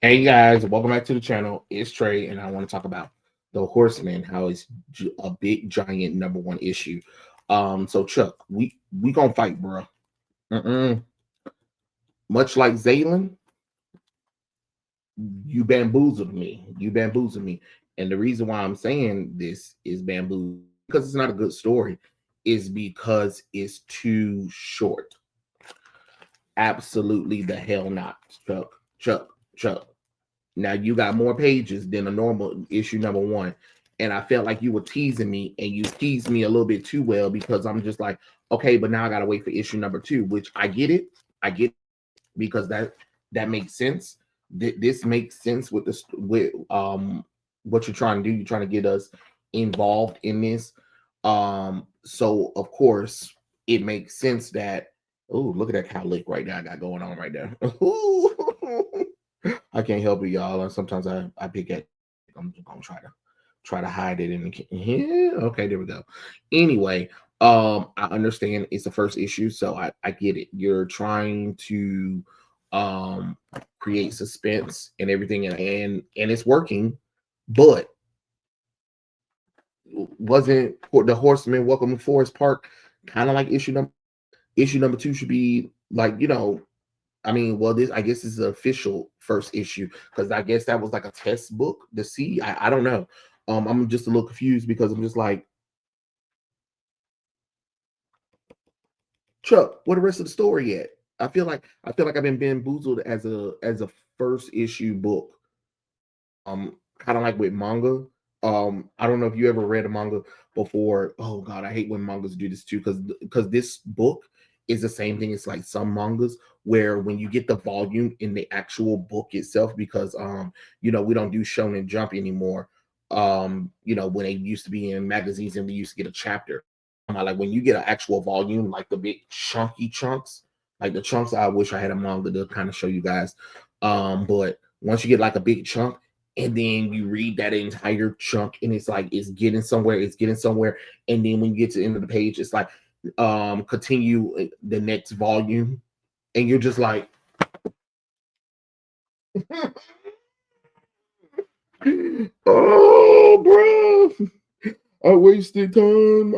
Hey guys, welcome back to the channel. It's Trey, and I want to talk about the Horseman, how it's a big giant number one issue. So Chuck, we gonna fight, bro. Mm-mm. Much like Zaylen, you bamboozled me. You bamboozled me, and the reason why I'm saying this is bamboo because it's not a good story, is because it's too short. Absolutely the hell not, Chuck. Chuck. Now you got more pages than a normal issue number one. And I felt like you were teasing me and you teased me a little bit too well because I'm just like, okay, but now I gotta wait for issue number two, which I get it. I get it because that makes sense. This makes sense with this with what you're trying to do. You're trying to get us involved in this. So of course it makes sense that oh look at that cow lick right now I got going on right there. I can't help it, y'all. And sometimes I pick at. I'm gonna try to hide it in the. Yeah, okay, there we go. Anyway, I understand it's the first issue, so I get it. You're trying to create suspense and everything, and it's working, but wasn't the Horseman Welcome to Forest Park kind of like issue number two should be like I mean, well, this I guess is the official first issue because I guess that was like a test book to see. I don't know. I'm just a little confused because I'm just like, Chuck, where the rest of the story at? I feel like I've been bamboozled as a first issue book. Kind of like with manga. I don't know if you ever read a manga before. Oh God, I hate when mangas do this too because this book is the same thing. It's like some mangas where when you get the volume in the actual book itself, because we don't do Shonen Jump anymore. When they used to be in magazines and we used to get a chapter. Like when you get an actual volume, like the big chunky chunks, like the chunks. I wish I had a manga to kind of show you guys. But once you get like a big chunk and then you read that entire chunk and it's like it's getting somewhere, and then when you get to the end of the page it's like continue the next volume, and you're just like oh bro, I wasted time,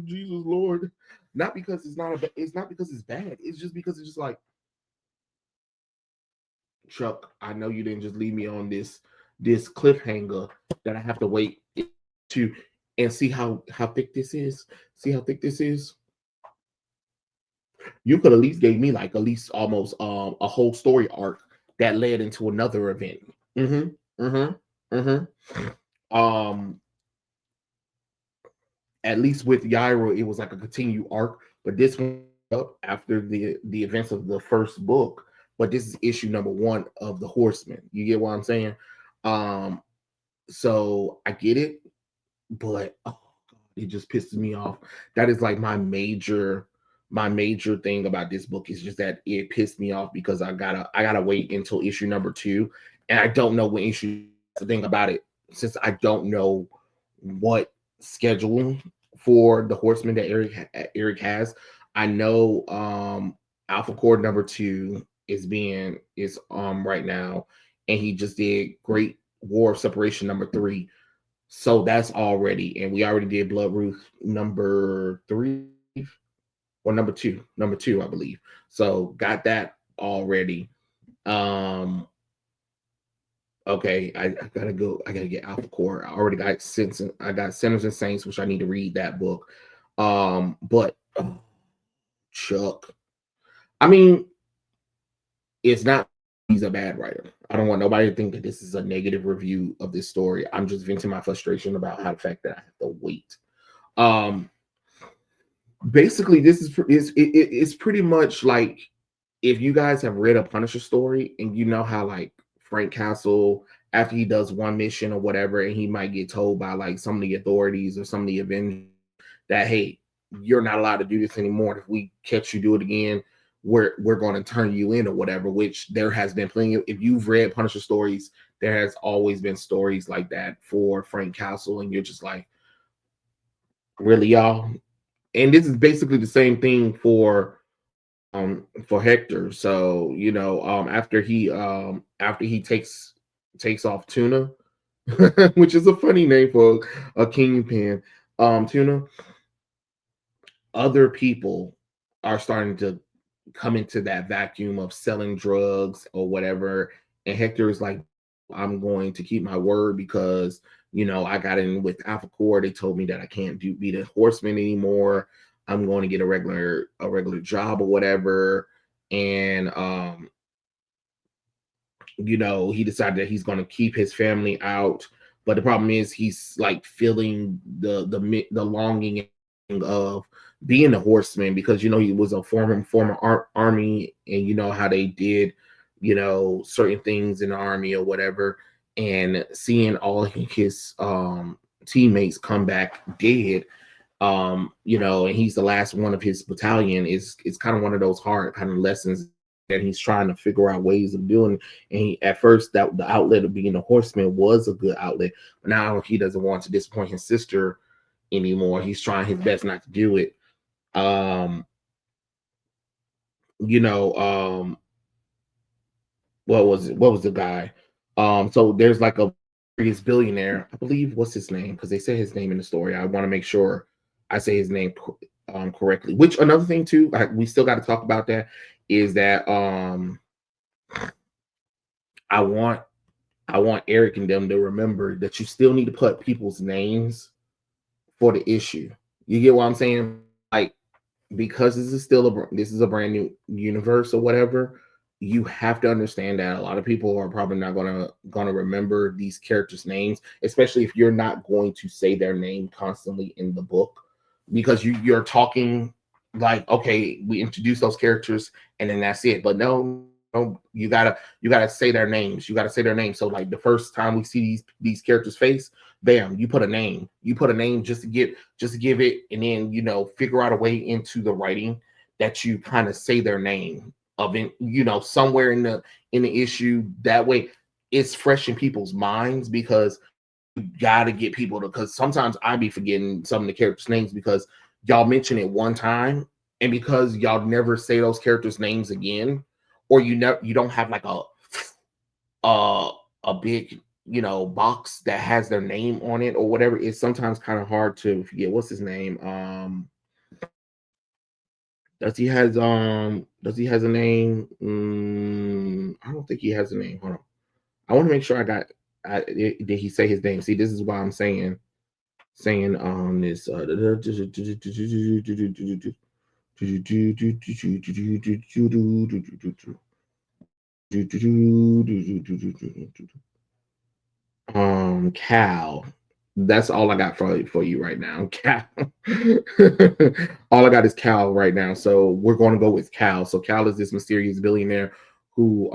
Jesus Lord. Not because it's not because it's bad, it's just because it's just like, Chuck, I know you didn't just leave me on this cliffhanger that I have to wait to and see how thick this is. See how thick this is. You could at least gave me like at least almost a whole story arc that led into another event. Mm-hmm. Mm-hmm. Mm-hmm. At least with Yairo, it was like a continued arc, but this one up after the events of the first book. But this is issue number one of the Horseman. You get what I'm saying? Um, so I get it, but oh God, it just pisses me off. That is like my major thing about this book is just that it pissed me off because I gotta wait until issue number two, and I don't know when issue. The thing about it, since I don't know what schedule for the Horseman that Eric has, I know Alpha Core number two is right now, and he just did Great War of Separation number three, so that's already, and we already did Blood Ruth number three or number two, I believe. So got that already. Um, okay, I gotta go. I gotta get Alpha Core. I already got Sense. I got Sinners and Saints, which I need to read that book. But Chuck, I mean, it's not. He's a bad writer. I don't want nobody to think that this is a negative review of this story. I'm just venting my frustration about how the fact that I have to wait. Um, Basically this is pretty much like if you guys have read a Punisher story and you know how like Frank Castle, after he does one mission or whatever, and he might get told by like some of the authorities or some of the Avengers that hey, you're not allowed to do this anymore. If we catch you do it again, we're going to turn you in or whatever. Which there has been plenty of. If you've read Punisher stories, there has always been stories like that for Frank Castle, and you're just like, really, y'all? And this is basically the same thing for for Hector. So, after he takes off Tuna, which is a funny name for a kingpin, Tuna, other people are starting to come into that vacuum of selling drugs or whatever. And Hector is like, I'm going to keep my word because I got in with Alpha Core. They told me that I can't be the horseman anymore. I'm going to get a regular job or whatever. And he decided that he's going to keep his family out. But the problem is he's like feeling the longing of being a horseman because he was a former army, and you know how they did certain things in the army or whatever, and seeing all his teammates come back dead, and he's the last one of his battalion, is it's kind of one of those hard kind of lessons that he's trying to figure out ways of doing. And at first, that the outlet of being a horseman was a good outlet, but now he doesn't want to disappoint his sister anymore. He's trying his best not to do it. Um, you know, what was it? What was the guy? So there's like a previous billionaire, I believe. What's his name? Because they say his name in the story. I want to make sure I say his name correctly. Which another thing too, we still got to talk about that is that I want Eric and them to remember that you still need to put people's names for the issue. You get what I'm saying? Like, because this is a brand new universe or whatever, you have to understand that a lot of people are probably not gonna remember these characters' names, especially if you're not going to say their name constantly in the book, because you're talking like, okay, we introduce those characters and then that's it. But no, no, you gotta say their names. You gotta say their names. So like the first time we see these characters' face, bam, you put a name. You put a name just to give it, and then figure out a way into the writing that you kind of say their name of it, somewhere in the issue. That way it's fresh in people's minds, because you gotta get people to, because sometimes I be forgetting some of the characters' names because y'all mention it one time, and because y'all never say those characters' names again, or you don't have like a a big box that has their name on it or whatever. It's sometimes kind of hard to forget what's his name. Does he has a name? I don't think he has a name. Hold on, I want to make sure did he say his name? See, this is why I'm saying this Cal. That's all I got for you right now. Cal. All I got is Cal right now. So we're going to go with Cal. So Cal is this mysterious billionaire who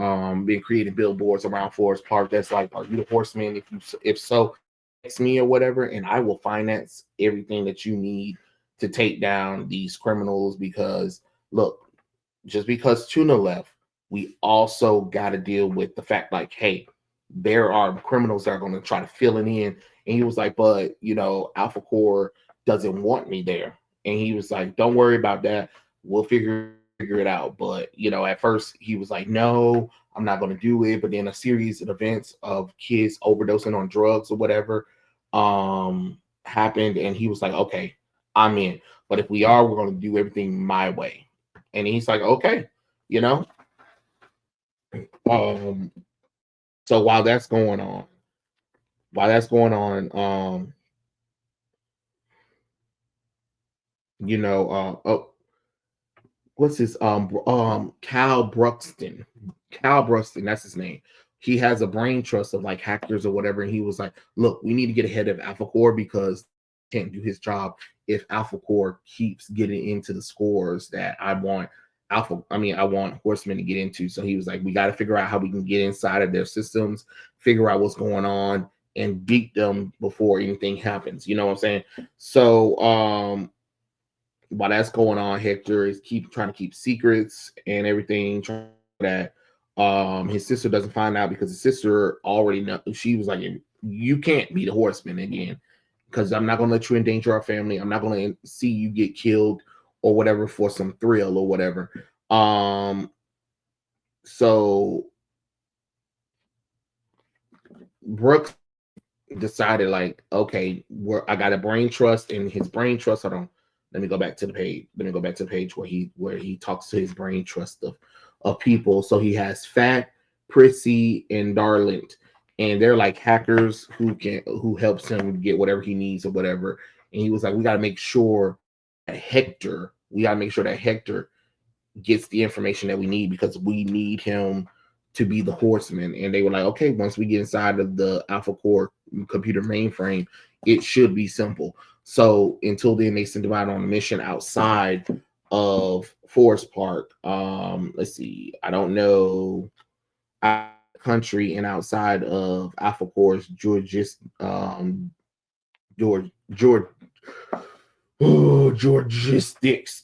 been creating billboards around Florespark. That's like, are you the horseman? If so, text me or whatever, and I will finance everything that you need to take down these criminals. Because look, just because Tuna left, we also got to deal with the fact, like, hey, there are criminals that are going to try to fill it in. And he was like, but Alpha Core doesn't want me there. And he was like, don't worry about that. We'll figure it out. But at first he was like, no, I'm not going to do it. But then a series of events of kids overdosing on drugs or whatever happened, and he was like, okay, I'm in. But if we are, we're going to do everything my way. And he's like, okay, you know. Um, so while that's going on, oh, what's his Cal Bruxton. Cal Bruxton, that's his name. He has a brain trust of like hackers or whatever, and he was like, look, we need to get ahead of Alpha Core because he can't do his job if Alpha Core keeps getting into the scores that I want Horseman to get into. So he was like, we got to figure out how we can get inside of their systems, figure out what's going on, and beat them before anything happens. You know what I'm saying? So while that's going on, Hector is trying to keep secrets and everything, trying that his sister doesn't find out, because his sister already know. She was like, you can't be the horseman again, because I'm not going to let you endanger our family. I'm not going to see you get killed or whatever for some thrill or whatever. So Brooks decided like, okay, I got a brain trust, and his brain trust. Hold on, let me go back to the page. Let me go back to the page where he talks to his brain trust of people. So he has Fat, Prissy, and Darlint, and they're like hackers who helps him get whatever he needs or whatever. And he was like, we gotta make sure that Hector gets the information that we need because we need him to be the horseman. And they were like, okay, once we get inside of the Alpha Core computer mainframe, it should be simple. So until then, they sent him out on a mission outside of Florespark. Let's see, I don't know, country and outside of Alpha Core's George Georgistics.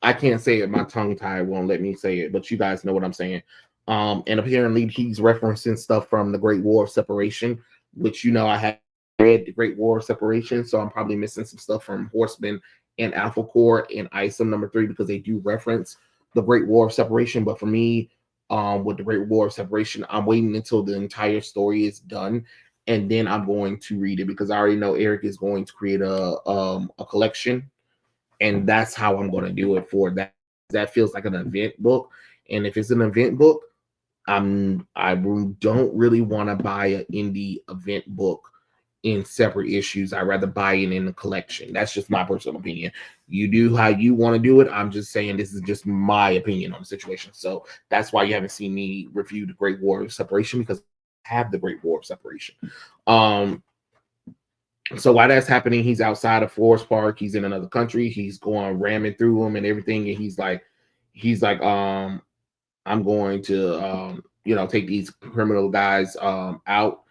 I can't say it. My tongue tie won't let me say it, but you guys know what I'm saying. And apparently he's referencing stuff from the Great War of Separation, which I have read the Great War of Separation, so I'm probably missing some stuff from Horseman and Alpha Core and ISOM #3 because they do reference the Great War of Separation. But for me, with the Great War of Separation, I'm waiting until the entire story is done, and then I'm going to read it because I already know Eric is going to create a collection, and that's how I'm going to do it for that. That feels like an event book, and if it's an event book, I don't really want to buy an indie event book in separate issues. I'd rather buy it in a collection. That's just my personal opinion. You do how you want to do it. I'm just saying this is just my opinion on the situation. So that's why you haven't seen me review the Great War of Separation, because I have the Great War of Separation. So while that's happening, he's outside of Florespark. He's in another country. He's going ramming through them and everything. And he's like, I'm going to, take these criminal guys out.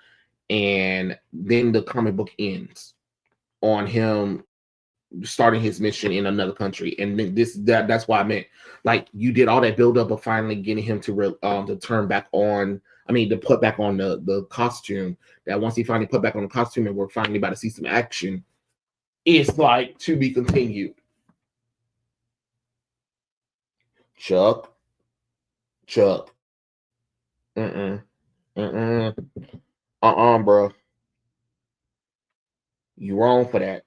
And then the comic book ends on him starting his mission in another country. And then that's why I meant, like, you did all that build up of finally getting him to turn back on. I mean, to put back on the costume. That once he finally put back on the costume and we're finally about to see some action, it's like to be continued. Chuck. Mm-mm. Bro. You wrong for that.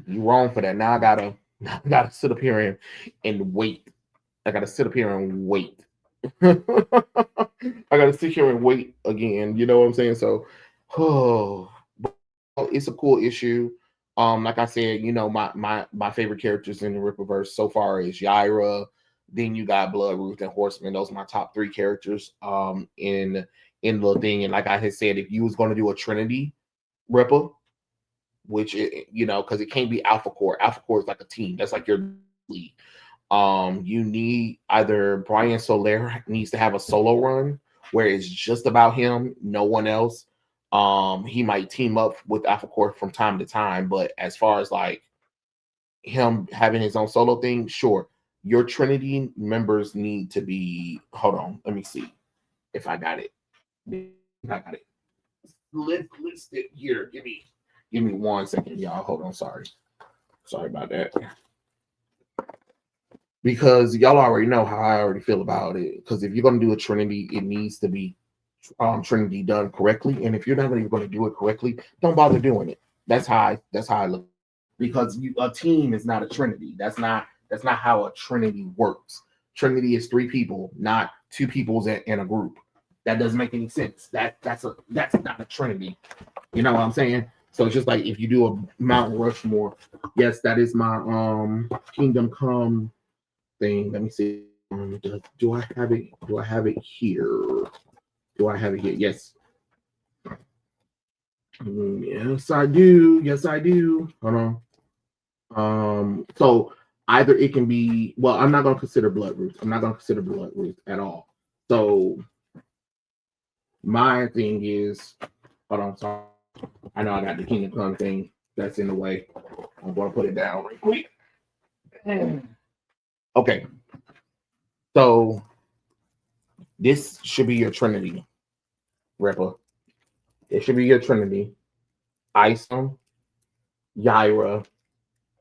Now I gotta sit up here and wait. I gotta sit up here and wait. I gotta sit here and wait again. You know what I'm saying? So, it's a cool issue. Like I said, my favorite characters in the Rippaverse so far is Yaira. Then you got Blood, Ruth, and Horseman. Those are my top 3 characters. In the thing, and like I had said, if you was going to do a Trinity Ripper, which because it can't be Alpha Core. Alpha Core is like a team. That's like your lead. You need either Brian Soler needs to have a solo run where it's just about him, no one else. He might team up with Alpha Core from time to time, but as far as like him having his own solo thing, sure. Your Trinity members need to be. Hold on, let me see if I got it. I got it. List it here. Give me 1 second, y'all. Hold on. Sorry about that. Because y'all already know how I already feel about it. Because if you're going to do a Trinity, it needs to be Trinity done correctly. And if you're not even going to do it correctly, don't bother doing it. That's how I look. Because a team is not a Trinity. That's not how a Trinity works. Trinity is 3 people, not 2 people in a group. That doesn't make any sense. That's not a Trinity. You know what I'm saying? So it's just like if you do a Mount Rushmore. Yes, that is my Kingdom Come thing. Let me see. Do I have it? Do I have it here? Yes. Yes, I do. Hold on. So either it can be. Well, I'm not gonna consider Blood Roots. I'm not gonna consider Blood Roots at all. So my thing is. Hold on. Sorry. I know I got the Kingdom Come thing that's in the way. I'm gonna put it down real quick. Okay. So this should be your Trinity, Ripper. It should be your Trinity. Isom, Yaira,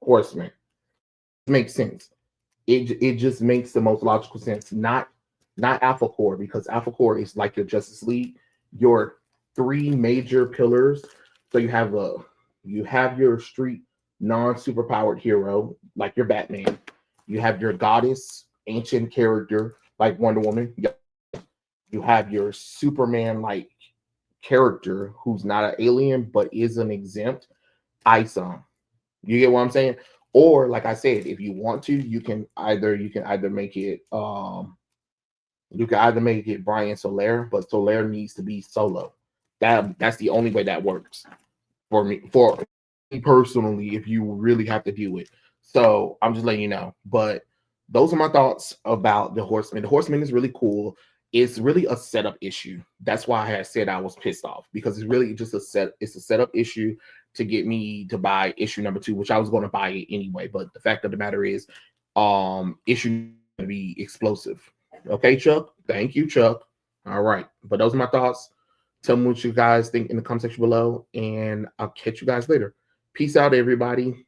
Horseman. Makes sense. It just makes the most logical sense. Not Alpha Core, because Alpha Core is like your Justice League, your three major pillars. So you have your street non-superpowered hero like your Batman. You have your goddess ancient character like Wonder Woman. You have your Superman like character who's not an alien but is an exempt Isom. You get what I'm saying? Or like I said, if you want to, you can either make it Brian Soler, but Soler needs to be solo. That's the only way that works for me personally, if you really have to do it. So I'm just letting you know. But those are my thoughts about the Horseman. The Horseman is really cool. It's really a setup issue. That's why I had said I was pissed off, because it's really just it's a setup issue to get me to buy issue number 2, which I was going to buy it anyway. But the fact of the matter is, issue going to be explosive. Okay, Chuck. Thank you, Chuck. All right. But those are my thoughts. Tell me what you guys think in the comment section below, and I'll catch you guys later. Peace out, everybody.